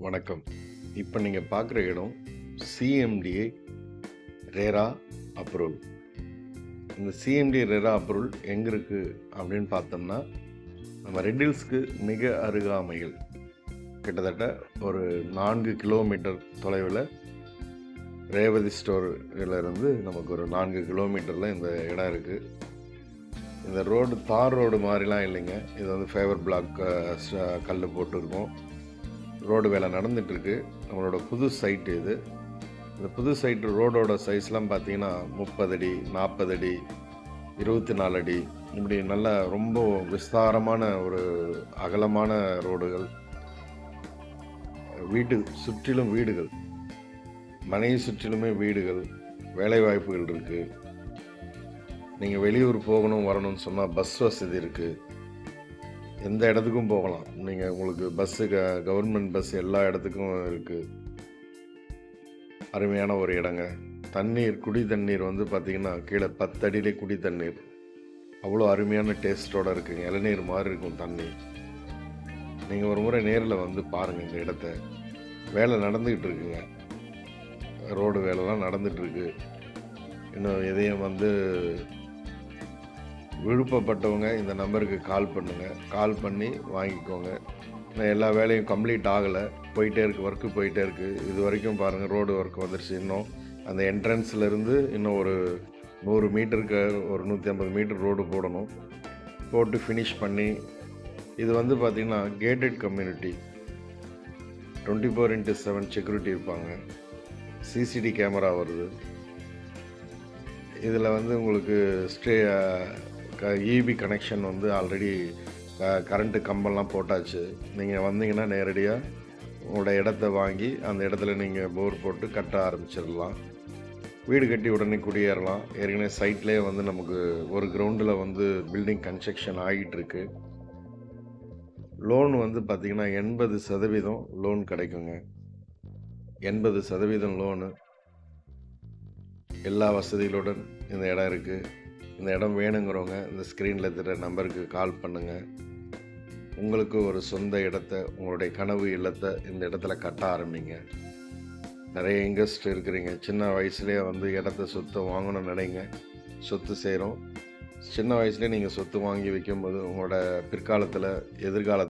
வணக்கம். இப்போ நீங்கள் பார்க்குற இடம் சிஎம்டிஏ ரேரா அப்ரூவல். இந்த சிஎம்டி ரேரா அப்ரூவல் எங்கே இருக்குது அப்படின்னு பார்த்தோம்னா, நம்ம ரெட் ஹில்ஸ்க்கு மிக அருகாமையில் கிட்டத்தட்ட ஒரு 4 கிலோமீட்டர் தொலைவில் ரேவதி ஸ்டோரிலிருந்து நமக்கு ஒரு 4 கிலோமீட்டரில் இந்த இடம் இருக்குது. இந்த ரோடு தார் ரோடு மாதிரிலாம் இல்லைங்க. இது வந்து ஃபைபர் பிளாக் கல் போட்டுருக்கோம். ரோடு வேலை நடந்துகிட்ருக்கு. நம்மளோட புது சைட்டு இது. இந்த புது சைட்டு ரோடோட சைஸ்லாம் பார்த்தீங்கன்னா 30 அடி, 40 அடி, 24 அடி, இப்படி நல்ல ரொம்ப விஸ்தாரமான ஒரு அகலமான ரோடுகள். சுற்றிலும் வீடுகள், மனையை சுற்றிலுமே வீடுகள், வேலைவாய்ப்புகள் இருக்குது. நீங்கள் வெளியூர் போகணும் வரணும்னு சொன்னால் பஸ் வசதி இருக்குது. எந்த இடத்துக்கும் போகலாம். நீங்கள் உங்களுக்கு பஸ்ஸு கவர்மெண்ட் பஸ் எல்லா இடத்துக்கும் இருக்குது. அருமையான ஒரு இடங்க. குடி தண்ணீர் வந்து பார்த்திங்கன்னா கீழே 10 அடியிலே குடி தண்ணீர். அவ்வளோ அருமையான டேஸ்ட்டோடு இருக்குங்க. இளநீர் மாதிரி இருக்கும் தண்ணி. நீங்கள் ஒரு முறை நேரில் வந்து பாருங்கள் இந்த இடத்த. வேலை நடந்துக்கிட்டு இருக்குங்க. ரோடு வேலைலாம் நடந்துகிட்ருக்கு. இன்னும் எதையும் வந்து விருப்பப்பட்டவங்க இந்த நம்பருக்கு கால் பண்ணுங்கள். கால் பண்ணி வாங்கிக்கோங்க. எல்லா வேலையும் கம்ப்ளீட் ஆகலை, போயிட்டே இருக்குது, ஒர்க்கு போயிட்டே இருக்குது. இது வரைக்கும் பாருங்கள் ரோடு ஒர்க் வந்துருச்சு. இன்னும் அந்த என்ட்ரன்ஸ்லேருந்து இன்னும் ஒரு 100 மீட்டருக்கு ஒரு 150 மீட்டர் ரோடு போடணும். போட்டு ஃபினிஷ் பண்ணி, இது வந்து பார்த்திங்கன்னா கேட்டட் கம்யூனிட்டி, 24x7 செக்யூரிட்டி இருப்பாங்க. சிசிடி கேமரா வருது. இதில் வந்து உங்களுக்கு இபி கனெக்ஷன் வந்து ஆல்ரெடி கரண்ட்டு கம்பெல்லாம் போட்டாச்சு. நீங்கள் வந்தீங்கன்னா நேரடியாக உங்களோட இடத்த வாங்கி அந்த இடத்துல நீங்கள் போர் போட்டு கட்ட ஆரம்பிச்சிடலாம். வீடு கட்டி உடனே குடியேறலாம். ஏற்கனவே சைட்லேயே வந்து நமக்கு ஒரு கிரவுண்டில் வந்து பில்டிங் கன்ஸ்ட்ரக்ஷன் ஆகிட்டுருக்கு. லோன் வந்து பார்த்திங்கன்னா 80% லோன் கிடைக்குங்க. 80% லோனு, எல்லா வசதிகளுடன் இந்த இடம் இருக்குது. இந்த இடம் வேணுங்கிறவங்க இந்த ஸ்க்ரீனில் இருக்கிற நம்பருக்கு கால் பண்ணுங்கள். உங்களுக்கு ஒரு சொந்த இடத்த, உங்களுடைய கனவு இல்லத்தை இந்த இடத்துல கட்ட ஆரம்பிங்க. நிறைய இன்வெஸ்ட் இருக்கிறீங்க. சின்ன வயசுலேயே வந்து சொத்தை வாங்கணும்னு நினைங்க. சொத்து சேரும். சின்ன வயசுலேயே நீங்கள் சொத்து வாங்கி வைக்கும்போது உங்களோட பிற்காலத்தில் எதிர்காலத்தில்